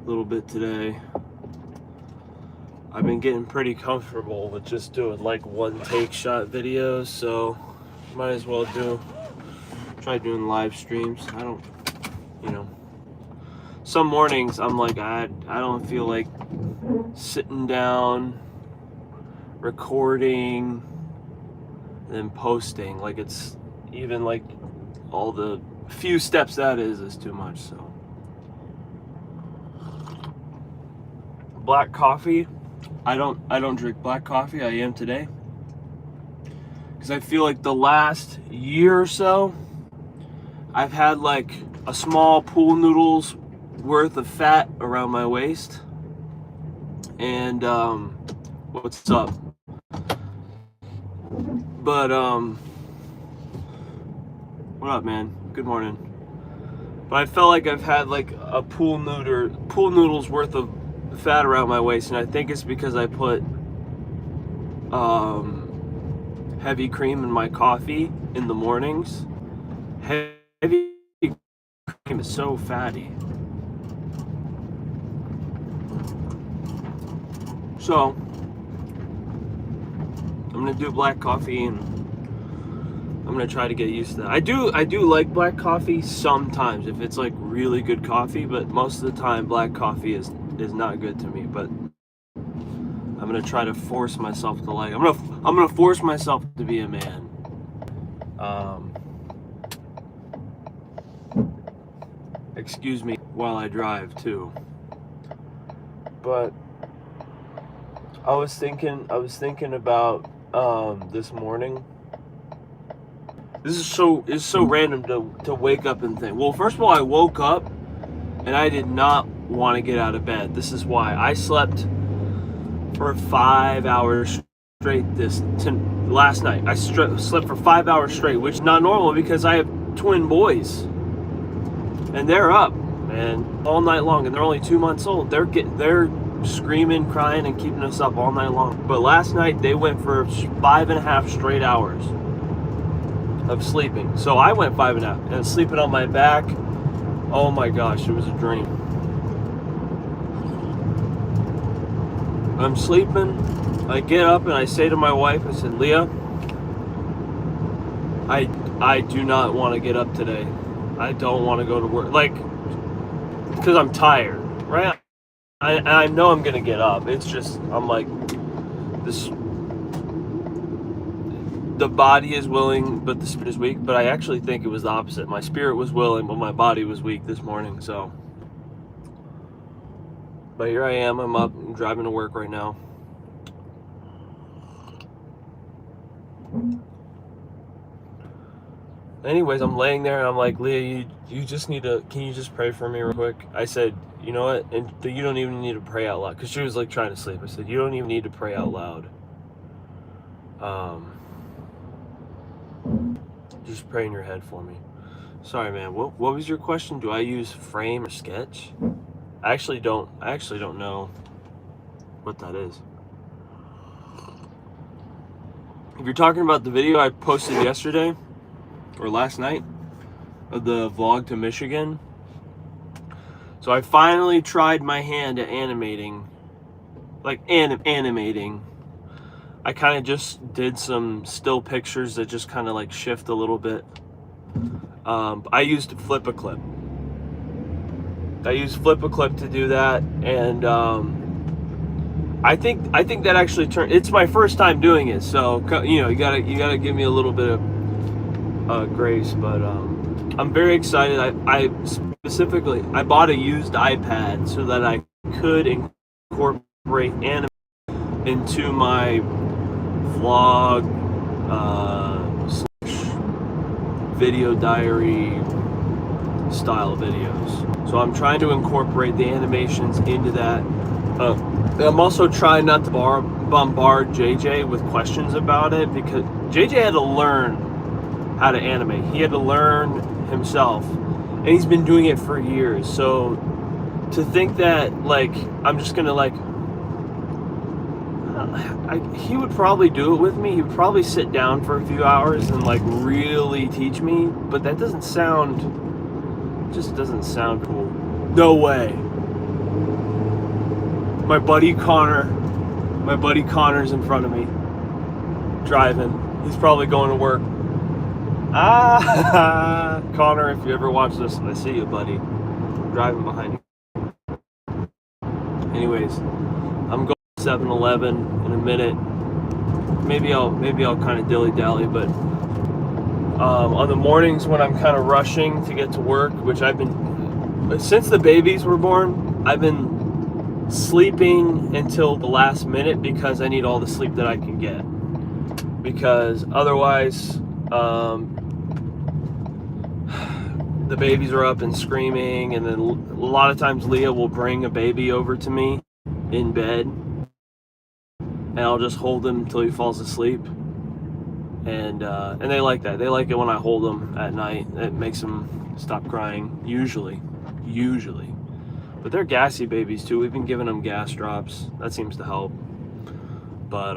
little bit today. I've been getting pretty comfortable with just doing like one take shot videos, so might as well try doing live streams. I don't, some mornings I'm like, I don't feel like sitting down, recording, and then posting. Like, it's even like all the few steps that is too much. So black coffee, I don't drink black coffee. I am today because I feel like the last year or so I've had like a small pool noodles worth of fat around my waist. And what's up? But what up, man? Good morning. But I felt like I've had like a pool noodles worth of fat around my waist, and I think it's because I put heavy cream in my coffee in the mornings. Heavy cream is so fatty. So I'm gonna do black coffee, and I'm gonna try to get used to that. I do like black coffee sometimes if it's like really good coffee, but most of the time black coffee is not good to me. But I'm gonna try to force myself to like. I'm gonna force myself to be a man. Excuse me while I drive too. But I was thinking about this morning. This is so random to wake up and think. Well, first of all, I woke up and I did not want to get out of bed. This is why I slept for 5 hours straight last night. I slept for 5 hours straight, which is not normal because I have twin boys, and they're up, man, all night long, and they're only 2 months old. They're screaming, crying, and keeping us up all night long. But last night they went for 5.5 straight hours of sleeping. So I went 5.5 and sleeping on my back. Oh my gosh, it was a dream. I'm sleeping. I get up and I say to my wife, I said, Leah, I do not want to get up today. I don't want to go to work, like, because I'm tired, right? I know I'm gonna get up. It's just, I'm like, the body is willing, but the spirit is weak. But I actually think it was the opposite. My spirit was willing, but my body was weak this morning. So, but here I am. I'm up. I'm driving to work right now. Anyways, I'm laying there and I'm like, Leah, you just need to, can you just pray for me real quick? I said, you know what? And you don't even need to pray out loud. Because she was like trying to sleep. I said, you don't even need to pray out loud. Just pray in your head for me. Sorry, man. What was your question? Do I use frame or sketch? I actually don't know what that is. If you're talking about the video I posted yesterday or last night of the vlog to Michigan, so I finally tried my hand at animating, animating. I kind of just did some still pictures that just kind of like shift a little bit. I used Flip-A-Clip. To do that, and I think that actually turned. It's my first time doing it, so you gotta give me a little bit of grace. But I'm very excited. I specifically bought a used iPad so that I could incorporate anime into my vlog / video diary style videos. So I'm trying to incorporate the animations into that. I'm also trying not to bombard JJ with questions about it, because JJ had to learn how to animate. He had to learn himself, and he's been doing it for years. So to think that like I'm just gonna like, he would probably do it with me. He would probably sit down for a few hours and like really teach me, but that just doesn't sound cool. No way. My buddy Connor's in front of me, driving. He's probably going to work. Connor, if you ever watch this, I see you, buddy. I'm driving behind you. Anyways, I'm going to 7-Eleven in a minute. Maybe I'll kind of dilly-dally, but on the mornings when I'm kind of rushing to get to work, which I've been, since the babies were born, I've been sleeping until the last minute because I need all the sleep that I can get. Because otherwise, the babies are up and screaming, and then a lot of times Leah will bring a baby over to me in bed, and I'll just hold him until he falls asleep. And they like that. They like it when I hold them at night. It makes them stop crying, usually. But they're gassy babies too. We've been giving them gas drops. That seems to help. But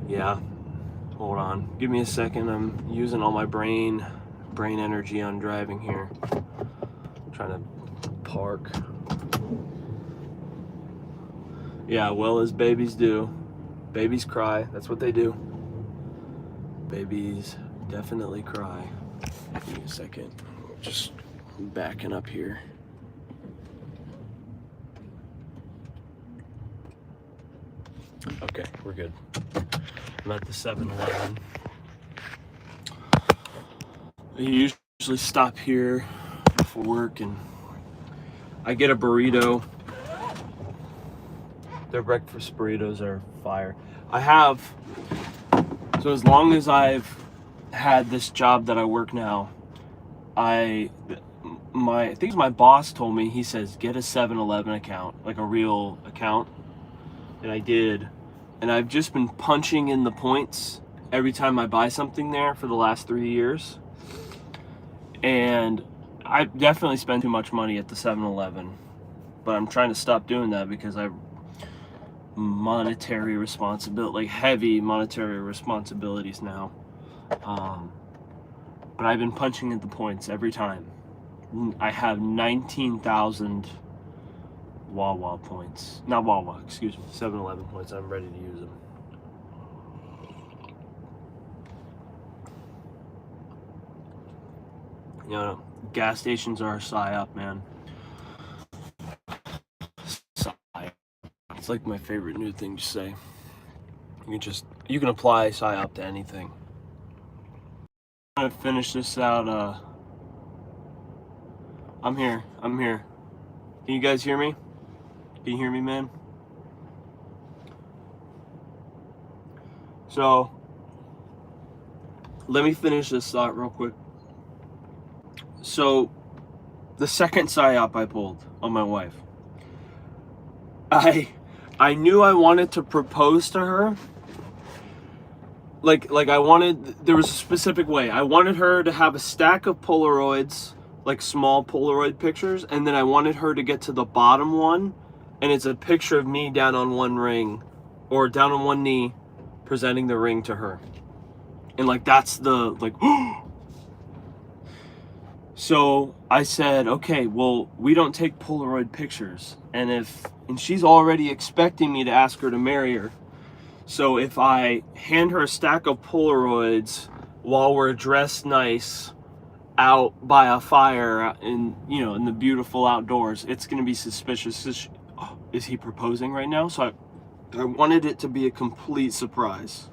yeah. Hold on. Give me a second. I'm using all my brain energy on driving here. I'm trying to park. Yeah, well, as babies do. Babies cry. That's what they do. Babies definitely cry. Give me a second. Just backing up here. Okay, we're good. I'm at the 7-Eleven. I usually stop here for work and I get a burrito. Their breakfast burritos are fire. So as long as I've had this job that I work now, I think my boss told me, he says, get a 7-Eleven account, like a real account. And I did. And I've just been punching in the points every time I buy something there for the last 3 years. And I definitely spend too much money at the 7-Eleven. But I'm trying to stop doing that because monetary responsibility, like heavy monetary responsibilities now. But I've been punching in the points every time. I have 19,000 Wawa points. Not Wawa, excuse me. 7-Eleven points. I'm ready to use them. You know, gas stations are a psyop, man. Psyop. It's like my favorite new thing to say. You can apply psyop to anything. I'm gonna finish this out. I'm here. Can you guys hear me? Can you hear me, man? So, let me finish this thought real quick. So, the second psyop I pulled on my wife, I knew I wanted to propose to her. Like there was a specific way. I wanted her to have a stack of Polaroids, like small Polaroid pictures, and then I wanted her to get to the bottom one, and it's a picture of me down on one knee, presenting the ring to her. And like, that's the, like, So I said, okay, well, we don't take Polaroid pictures. And she's already expecting me to ask her to marry her. So if I hand her a stack of Polaroids while we're dressed nice out by a fire in the beautiful outdoors, it's going to be suspicious. Is he proposing right now? So I wanted it to be a complete surprise.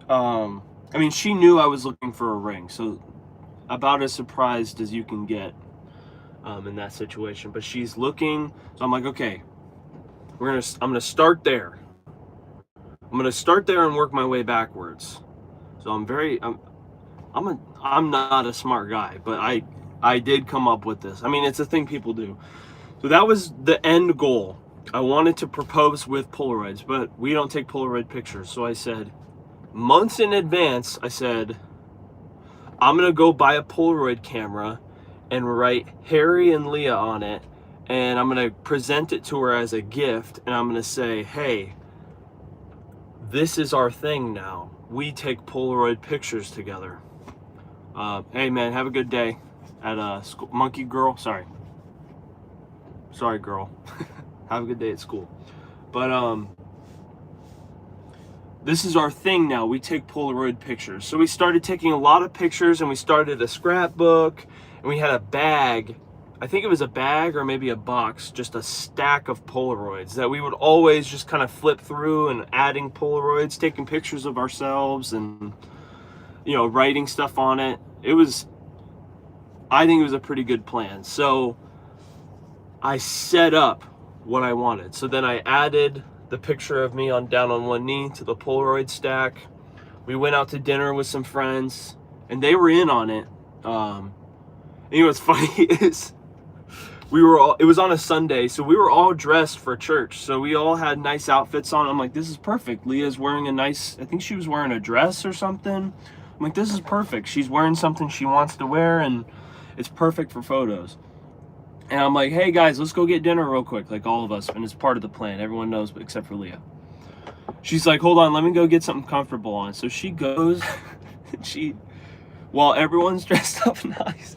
I mean, she knew I was looking for a ring, so about as surprised as you can get in that situation. But she's looking, so I'm like, okay, I'm gonna start there. I'm gonna start there and work my way backwards. So I'm not a smart guy, but I did come up with this. I mean, it's a thing people do. So that was the end goal. I wanted to propose with Polaroids, but we don't take Polaroid pictures. So I said, months in advance, I said, I'm gonna go buy a Polaroid camera and write Harry and Leah on it, and I'm gonna present it to her as a gift, and I'm gonna say, hey, this is our thing now. We take Polaroid pictures together. Hey man, have a good day at school. Monkey girl, sorry. Sorry, girl. Have a good day at school. But this is our thing now. We take Polaroid pictures. So we started taking a lot of pictures, and we started a scrapbook, and we had a bag. I think it was a bag or maybe a box, just a stack of Polaroids that we would always just kind of flip through and adding Polaroids, taking pictures of ourselves and, you know, writing stuff on it. I think it was a pretty good plan. So I set up what I wanted. So then I added the picture of me down on one knee to the Polaroid stack. We went out to dinner with some friends, and they were in on it. And you know what's funny is it was on a Sunday, so we were all dressed for church. So we all had nice outfits on. I'm like, this is perfect. Leah's wearing I think she was wearing a dress or something. I'm like, this is perfect. She's wearing something she wants to wear, and it's perfect for photos. And I'm like, hey guys, let's go get dinner real quick, like all of us. And it's part of the plan. Everyone knows except for Leah. She's like, hold on, let me go get something comfortable on. So she goes, while everyone's dressed up nice,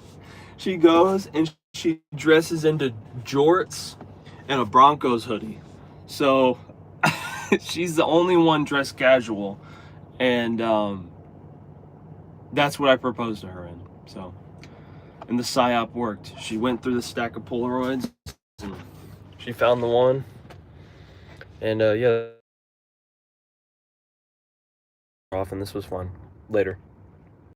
she goes and she dresses into jorts and a Broncos hoodie. So she's the only one dressed casual. And that's what I proposed to her in. So, and the psyop worked. She went through the stack of Polaroids and she found the one. And yeah, off, and this was fun. Later.